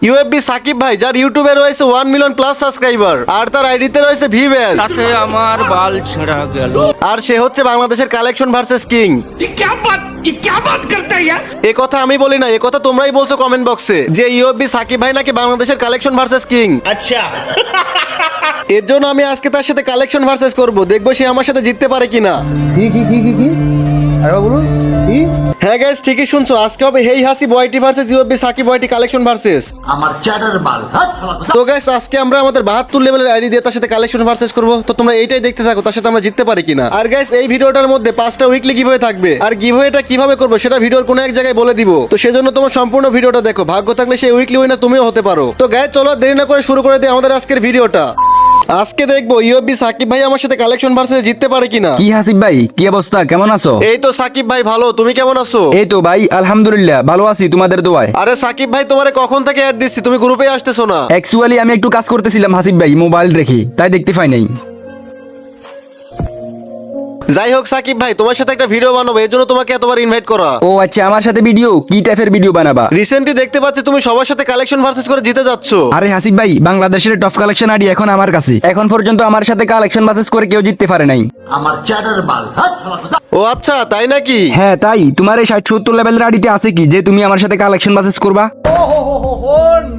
ইউএফবি সাকিব ভাই, যার ইউটিউবে রয়েছে 1 মিলিয়ন প্লাস সাবস্ক্রাইবার, আর তার আইডিতে রয়েছে ভিভ্যাস, তাতে আমার বাল ছেঁড়া গেল। আর সে হচ্ছে বাংলাদেশের কালেকশন ভার্সেস কিং। ये क्या बात करता है यार? এ কথা আমি বলি না, এ কথা তোমরাই বলছো কমেন্ট বক্সে যে ইউএফবি সাকিব ভাই নাকি বাংলাদেশের কালেকশন ভার্সেস কিং। अच्छा এর জন্য আমি আজকে তার সাথে কালেকশন ভার্সেস করব, দেখবো সে আমার সাথে জিততে পারে কিনা। হ্যাঁ গাইস, ঠিকই শুনছো, আজকে হবে হেই হাসিব ওয়াইটি ভার্সেস ইউএফবি সাকিব ওয়াইটি কালেকশন ভার্সেস। আমার চ্যাটার বাল। তো গাইস, আজকে আমরা আমাদের 72 লেভেলের আইডি দিয়ে তার সাথে কালেকশন ভার্সেস করব। তো তোমরা এইটাই দেখতে থাকো, তার সাথে আমরা জিততে পারি কিনা। আর গাইস, এই ভিডিওটার মধ্যে 5টা উইকলি গিভওয়ে থাকবে, আর গিভওয়েটা কিভাবে করব সেটা ভিডিওর কোনো এক জায়গায় বলে দিব। তো সেজন্য তোমরা সম্পূর্ণ ভিডিওটা দেখো, ভাগ্য থাকলে সেই উইকলি উইনার তুমিও হতে পারো। তো গাইস চলো দেরি না করে শুরু করে দিই আমাদের আজকের ভিডিওটা। আজকে দেখবো ইউএফবি সাকিব ভাই আমার সাথে কালেকশন ভার্সেস জিততে পারে কিনা। কি হাসিব ভাই, কি অবস্থা, কেমন আছো? এই তো সাকিব ভাই ভালো, তুমি কেমন আছো? এই তো ভাই আলহামদুলিল্লাহ ভালো আছি তোমাদের দোয়ায়। আরে সাকিব ভাই, তোমারে কখন থেকে অ্যাড দিচ্ছি, তুমি গ্রুপে আসতেছো না। অ্যাকচুয়ালি আমি একটু কাজ করতেছিলাম হাসিব ভাই, মোবাইল রেখে, তাই দেখতে পাই নাই। যাই হোক সাকিব ভাই, তোমার সাথে একটা ভিডিও বানাবো, এর জন্য তোমাকে এতবার ইনভাইট করা। ও আচ্ছা, আমার সাথে ভিডিও, কি টাইপের ভিডিও বানাবা? রিসেন্টলি দেখতে পাচ্ছি তুমি সবার সাথে কালেকশন ভার্সেস করে জিতে যাচ্ছ। আরে হাসিব ভাই, বাংলাদেশের টপ কালেকশন আইডি এখন আমার কাছে, এখন পর্যন্ত আমার সাথে কালেকশন বাসেস করে কেউ জিততে পারে নাই। আমার চ্যাটার বাল। ও আচ্ছা, তাই নাকি? হ্যাঁ তাই, তোমার এই 60-70 লেভেলের আইডিতে আছে কি যে তুমি আমার সাথে কালেকশন বাসেস করবা?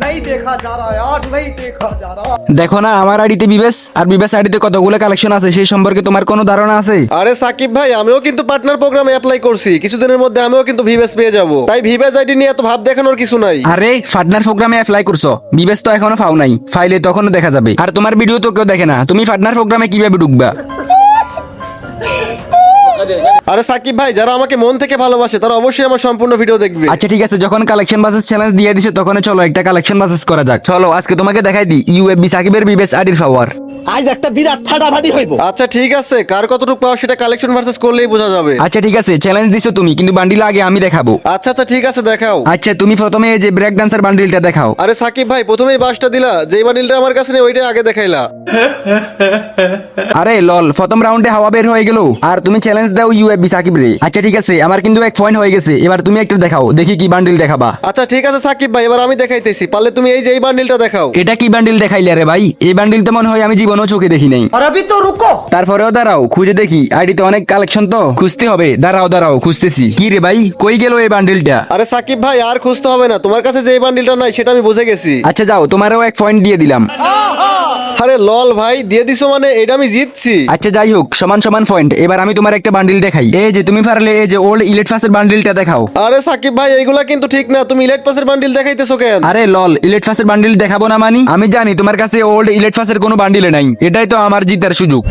नहीं देखा जा रहा यार, नहीं देखा जा रहा। দেখো না আমার আইডিতে বিবেস, আর বিবেস আইডিতে কতগুলো কালেকশন আছে সেই সম্পর্কে তোমার কোনো ধারণা আছে? আরে সাকিব ভাই, আমিও কিন্তু পার্টনার প্রোগ্রামে অ্যাপ্লাই করছি, কিছুদিনের মধ্যে আমিও কিন্তু ভিভ্যাস পেয়ে যাব। তাই ভিভ্যাস আইডি নিয়ে এত ভাব দেখানোর কিছু নাই। আরে পার্টনার প্রোগ্রামে অ্যাপ্লাই করছো, বিবেস তো এখনো পাও নাই, ফাইলে তখনও দেখা যাবে। আর তোমার ভিডিও তো কেউ দেখে না, তুমি পার্টনার প্রোগ্রামে কিভাবে ঢুকবা? আরে সাকিব ভাই, যারা আমাকে মন থেকে ভালোবাসে তারা অবশ্যই আমার সম্পূর্ণ ভিডিও দেখবে। আচ্ছা ঠিক আছে, যখন কালেকশন বাসেস চ্যালেঞ্জ দিয়ে দিছে তখন চলো একটা কালেকশন বাসেস করা যাক। চলো আজকে তোমাকে দেখাই দিই ইউএফবি সাকিবের বিবেস আইডির পাওয়ার। আজ একটা বিরাট ফাটাফাটি হইব। আচ্ছা ঠিক আছে, কার কতটুকু পাও সেটা কালেকশন ভার্সেস করলেই বোঝা যাবে। আচ্ছা ঠিক আছে, চ্যালেঞ্জ দিছো তুমি, কিন্তু বান্ডিল আগে আমি দেখাবো। আচ্ছা আচ্ছা ঠিক আছে, দেখাও। আচ্ছা তুমি প্রথমে এই যে ব্রেক ডান্সার বান্ডিলটা দেখাও। আরে সাকিব ভাই, প্রথমেই বাসটা দিলা, যেই বান্ডিলটা আমার কাছে নেই ওইটাই আগে দেখাইলা। আরে লল, প্রথম রাউন্ডে হাওয়া বের হয়ে গেল, আর তুমি চ্যালেঞ্জ দাও ইউএফবি সাকিব রে। আচ্ছা ঠিক আছে, আমার কিন্তু 1 পয়েন্ট হয়ে গেছে, এবার তুমি একটা দেখাও, দেখি কি বান্ডিল দেখাবা। আচ্ছা ঠিক আছে সাকিব ভাই, এবার আমি দেখাইতেছি, পারলে তুমি এই যে এই বান্ডিলটা দেখাও। এটা কি বান্ডিল দেখাইলে রে ভাই? এই বান্ডিল তো মনে হয় আমি জীবনেও চোখে দেখি নাই। और अभी तो रुको। তারপরেও দাঁড়াও, খুঁজে দেখি, আইডিতে অনেক কালেকশন তো খুঁজতে হবে। দাঁড়াও দাঁড়াও, খুঁজতেছি। কি রে ভাই, কই গেল এই বান্ডিলটা? আরে সাকিব ভাই, আর খুঁজতে হবে না, তোমার কাছে যে এই বান্ডিলটা নাই সেটা আমি বুঝে গেছি। আচ্ছা যাও, তোমারও 1 পয়েন্ট দিয়ে দিলাম। আরে লল ভাই, দিয়ে দিছো মানে এটা আমি জিতছি। আচ্ছা যাই হোক, সমান সমান পয়েন্ট। এবার আমি তোমার একটা বান্ডিল দেখাই, এই যে তুমি পারলে এই যে ওল্ড ইলেট ফাসের বান্ডিলটা দেখাও। আরে সাকিব ভাই, এইগুলা কিন্তু ঠিক না, তুমি ইলেট পাসের বান্ডিল দেখাইতেছো কেন? আরে লল, ইলেট ফাসের বান্ডিল দেখাবো না মানি? আমি জানি তোমার কাছে ওল্ড ইলেট ফাসের কোনো বান্ডিলে নাই, এটাই তো আমার জিতার সুযোগ।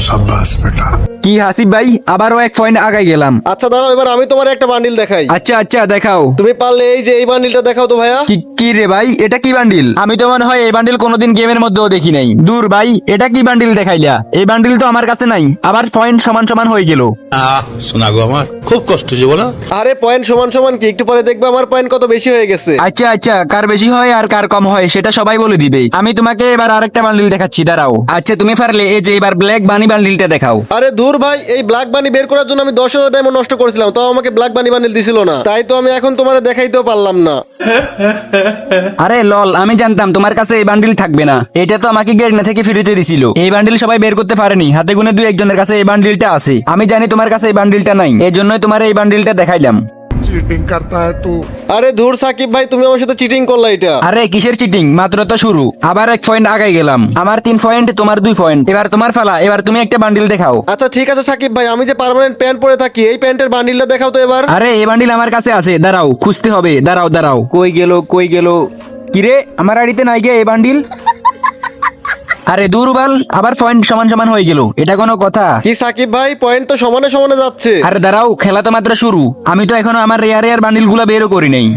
কি হাসিব ভাই, আবারও 1 পয়েন্ট আগাই গেলাম। আচ্ছা দাঁড়াও, এবার আমি তোমার একটা বান্ডিল দেখাই। আচ্ছা আচ্ছা দেখাও। তুমি পারলে এই যে এই বান্ডিলটা দেখাও তো ভাইয়া। কি রে ভাই, এটা কি বান্ডিল? আমি তো মনে হয় এই বান্ডিল কোনোদিন গেমের মধ্যেও দেখি নাই। দূর ভাই, এটা কি বান্ডিল দেখাইলা? এই বান্ডিল তো আমার কাছে নাই। আবার পয়েন্ট সমান সমান হয়ে গেল। শোনা গো, আমার খুব কষ্ট হচ্ছে বলো। আরে পয়েন্ট সমান সমান কি, একটু পরে দেখবে আমার পয়েন্ট কত বেশি হয়ে গেছে। আচ্ছা আচ্ছা, কার বেশি হয় আর কার কম হয় সেটা সবাই বলে দিবে। আমি তোমাকে এবার আরেকটা বান্ডিল দেখাচ্ছি, দাঁড়াও। আচ্ছা তুমি পারলে এই যে এবার ব্ল্যাক বানি বান্ডিলটা দেখাও। আরে দূর ভাই, এই ব্ল্যাক বানি বের করার জন্য আমি 10,000 ডায়মন্ড নষ্ট করেছিলাম, তাও আমাকে ব্ল্যাক বানি বান্ডিল দিছিল না, তাই তো আমি এখন তোমারে দেখাইতেও পারলাম না। আরে লল, আমি জানতাম তোমার কাছে এই বান্ডিল থাকবে না, এটা তো আমাকে গেরিনা থেকে ফ্রিতে দিছিল। এই বান্ডিল সবাই বের করতে পারেনি, হাতে গুনে 2-1 জনের কাছে এই বান্ডিলটা আছে। আমি জানি তোমার কাছে এই বান্ডিলটা নাই, এই জন্যই তোমার এই বান্ডিলটা দেখাইলাম। চিটিং করতা হ্যায় তু। আরে ধুর সাকিব ভাই, তুমি আমার সাথে চিটিং করলা এটা। আরে কিসের চিটিং, মাত্র তো শুরু। আবার 1 পয়েন্ট আগাই গেলাম। আমার 3 পয়েন্ট, তোমার 2 পয়েন্ট। এবার তোমার ফালা, এবার তুমি একটা বান্ডিল দেখাও। আচ্ছা ঠিক আছে সাকিব ভাই, আমি যে পার্মানেন্ট প্যান্ট পরে থাকি, এই প্যান্টের বান্ডিলটা দেখাও তো এবার। আরে এই বান্ডিল আমার কাছে আছে, দাঁড়াও খুঁজতে হবে। দাঁড়াও দাঁড়াও, কই গেল কই গেল? কিরে, আমার আড়িতে নাই গে এই বান্ডিল? আরে দুরবাল, আবার পয়েন্ট সমান সমান হয়ে গেল, এটা কোনো কথা? কি সাকিব ভাই, পয়েন্ট তো সমানে সমানে যাচ্ছে। আরে দাঁড়াও, খেলা তো মাত্র শুরু, আমি তো এখনো আমার রেয়ার বান্ডিল গুলা বেরও করি নাই।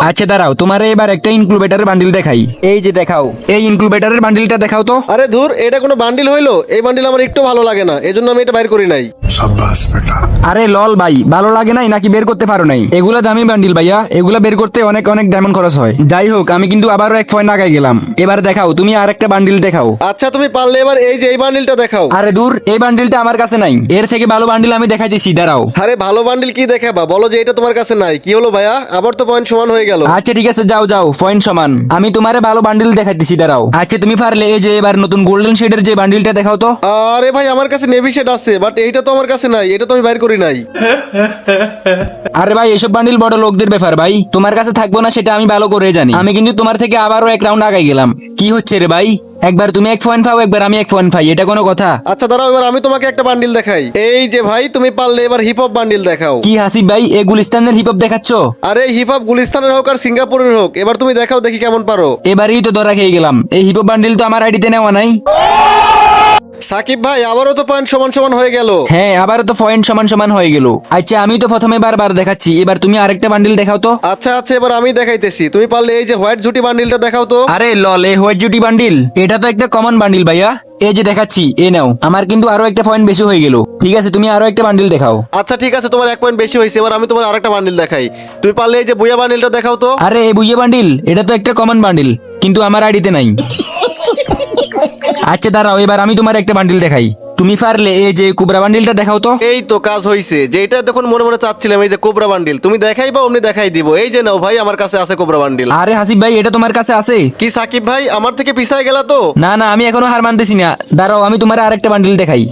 আচ্ছা দাঁড়াও, তোমার এবার একটা ইনক্লুবেটারের বান্ডিল দেখাই। এই যে দেখাও, এই ইনক্লুবেটারের বান্ডিলটা দেখাও তো। আরে ধুর, এটা কোনো বান্ডিল হইলো? এই বান্ডিল আমার একটু ভালো লাগে না, এজন্য আমি এটা বাইর করি নাই। शाबाश बेटा। আরে লল ভাই, ভালো লাগে নাই নাকি বের করতে পারো নাই? এগুলা দামি বান্ডিল ভাইয়া, এগুলা বের করতে অনেক অনেক ডায়মন্ড খরচ হয়। যাই হোক, আমি কিন্তু আবারও এক পয়েন্ট আগাই গেলাম। এবার দেখাও, তুমি আর একটা বান্ডিল দেখাও। আচ্ছা তুমি পারলে এবার এই যে এই বান্ডিলটা দেখাও। আরে দূর, এই বান্ডিলটা আমার কাছে নাই। এর থেকে ভালো বান্ডিল আমি দেখাইতেছি, দাঁড়াও। আরে ভালো বান্ডিল কি দেখাবা, বলো যে এটা তোমার কাছে নাই। কি হলো ভাইয়া, আবার তো পয়েন্ট সমান হয়ে গেল। আচ্ছা ঠিক আছে, যাও যাও, পয়েন্ট সমান। আমি তোমারে ভালো বান্ডিল দেখাইতেছি, দাঁড়াও। আচ্ছা তুমি পারলে এই যে এবার নতুন গোল্ডেন শেডের যে বান্ডিলটা দেখাও তো। আরে ভাই আমার কাছে নেভি শেড আছে, বাট এইটা তো আমার কাছে নাই, এটা তো আমি বাইর করি নাই। আরে ভাই, এসব বান্ডিল বড় লোকদের ব্যাপার ভাই, তোমার কাছে থাকবো না সেটা আমি ভালো করে জানি। আমি কিন্তু তোমার থেকে আবারও এক রাউন্ড আগাই গেলাম। কি হচ্ছে রে ভাই, একবার তুমি এক পয়েন্ট পাও, একবার আমি এক পয়েন্ট পাই, এটা কোনো কথা? আচ্ছা দাঁড়াও, এবার আমি তোমাকে একটা বান্ডিল দেখাই। এই যে ভাই, তুমি পারলে এবার হিপ হপ বান্ডিল দেখাও। কি হাসিব ভাই, এই গুলিস্তানের হিপ হপ দেখাচ্ছ? আরে হিপ হপ গুলিস্তানের হোক আর সিঙ্গাপুরের হোক, এবার তুমি দেখাও দেখি কেমন পারো। এবারেই তো ধরা খেয়ে গেলাম, এই হিপ হপ বান্ডিল তো আমার আইডিতে নেওয়া নাই। সাকিব ভাই আবারও তো পয়েন্ট সমান সমান হয়ে গেল। হ্যাঁ, আবারও তো পয়েন্ট সমান সমান হয়ে গেল। আচ্ছা আমি তো প্রথমে বারবার দেখাচ্ছি, এবার তুমি আরেকটা বান্ডিল দেখাও তো। আচ্ছা আচ্ছা, এবার আমি দেখাইতেছি। তুমি পারলে এই যে হোয়াইট জুটি বান্ডিলটা দেখাও তো। আরে লল, এই হোয়াইট জুটি বান্ডিল, এটা তো একটা কমন বান্ডিল ভাইয়া। এই যে দেখাচ্ছি, এ নাও। আমার কিন্তু আরো একটা পয়েন্ট বেশি হয়ে গেল। ঠিক আছে, তুমি আরো একটা বান্ডিল দেখাও। আচ্ছা ঠিক আছে, তোমার এক পয়েন্ট বেশি হয়েছে, এবার আমি তোমার আরেকটা বান্ডিল দেখাই। তুমি পারলে এই যে বুয়া বান্ডিলটা দেখাও তো। আরে এই বুইয়ে বান্ডিল, এটা তো একটা কমন বান্ডিল, কিন্তু আমার আইডিতে নাই। আচ্ছা দাঁড়াও, এবার আমি তোমার একটা বান্ডিল দেখাই। তুমি পারলে এই যে কোবরা বান্ডিলটা দেখাও তো। এই তো কাজ হয়েছে, যেটা তখন মনে মনে চাচ্ছিলাম, এই যে কোবরা বান্ডিল। তুমি দেখাই বা অমনি দেখাই দিব। এই যে নাও ভাই, আমার কাছে আছে কোবরা বান্ডিল। আরে হাসিব ভাই, এটা তোমার কাছে আছে? কি সাকিব ভাই, আমার থেকে পিছায় গেলা তো? না না, আমি এখনো হার মানতেছি না। দাঁড়াও, আমি তোমার আরেকটা বান্ডিল দেখাই।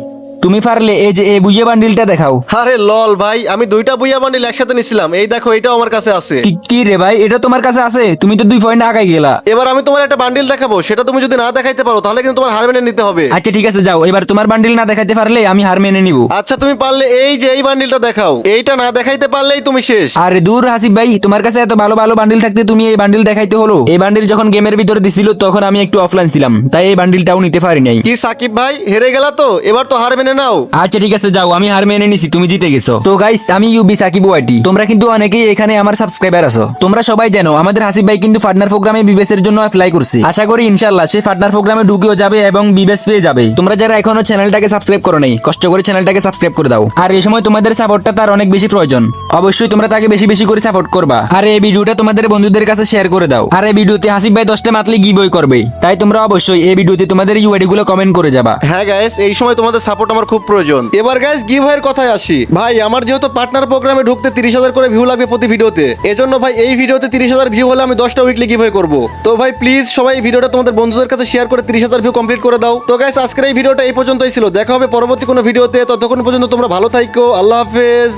তুমি পারলে এই যে এই বুইয়ে বান্ডিলটা দেখাও। আরে লল ভাই, আমি দুইটা বুইয়া বান্ডিল একসাথে নিছিলাম। এই দেখো, এটাও আমার কাছে আছে। কি রে ভাই, এটা তোমার কাছে আছে? তুমি তো 2 পয়েন্ট আগাই গেলা। এবার আমি তোমার একটা বান্ডিল দেখাবো, সেটা তুমি যদি না দেখাইতে পারো তাহলে কিন্তু তোমার হার মেনে নিতে হবে। আচ্ছা ঠিক আছে, যাও। এবার তোমার বান্ডিল না দেখাইতে পারলে আমি হার মেনে নিব। আচ্ছা তুমি পারলে এই যে এই বান্ডিলটা দেখাও। এইটা না দেখাইতে পারলেই তুমি শেষ। আরে দূর হাসিব ভাই, তোমার কাছে এত ভালো ভালো বান্ডিল থাকতে তুমি এই বান্ডিল দেখাইতে হলো? এই বান্ডিল যখন গেমের ভিতরে দিছিল তখন আমি একটু অফলাইন ছিলাম, তাই এই বান্ডিলটাও নিতে পারি নাই। কি সাকিব ভাই, হেরে গেলা তো? এবার তো হার মেনে নাও। আচ্ছা ঠিক আছে, যাও, আমি হার মেনে নিছি, তুমি জিতে গেছো। তো গাইস, আমি ইউবি সাকিব ওয়াইটি। তোমরা কিন্তু অনেকেই এখানে আমার সাবস্ক্রাইবার আছো। তোমরা সবাই জানো আমাদের হাসিব ভাই কিন্তু পার্টনার প্রোগ্রামে বিবেস এর জন্য অ্যাপ্লাই করছে। আশা করি ইনশাআল্লাহ সে পার্টনার প্রোগ্রামে ঢুকেও যাবে এবং বিবেস পেয়ে যাবে। তোমরা যারা এখনো চ্যানেলটাকে সাবস্ক্রাইব করো নাই, কষ্ট করে চ্যানেলটাকে সাবস্ক্রাইব করে দাও। আর এই সময় তোমাদের সাপোর্টটা তার অনেক বেশি প্রয়োজন। অবশ্যই তোমরা তাকে বেশি বেশি করে সাপোর্ট করবা। আর এই ভিডিওটা তোমাদের বন্ধুদের কাছে শেয়ার করে দাও। আর এই ভিডিওতে হাসিব ভাই 10টা মাতলে গিভওয়ে করবে, তাই তোমরা অবশ্যই এই ভিডিওতে তোমাদের ইউআইডি গুলো কমেন্ট করে যাবা। হ্যাঁ গাইস, এই সময় তোমাদের সাপোর্ট আমার খুব প্রয়োজন। এবার গাইস গিভওয়ের কথায় আসি। ভাই আমার যেহেতু পার্টনার প্রোগ্রামে ঢুকতে 30,000 করে ভিউ লাগবে প্রতি ভিডিওতে, এজন্য ভাই এই ভিডিওতে 30,000 ভিউ হলে আমি 10টা উইকলি গিভওয়ে করব। তো ভাই প্লিজ সবাই এই ভিডিওটা তোমাদের বন্ধুদের কাছে শেয়ার করে 30,000 ভিউ কমপ্লিট করে দাও। তো গাইস আজকের এই ভিডিওটা এই পর্যন্তই ছিল। দেখা হবে পরবর্তী কোনো ভিডিওতে, ততক্ষণ পর্যন্ত তোমরা ভালো থাকো। আল্লাহ হাফেজ।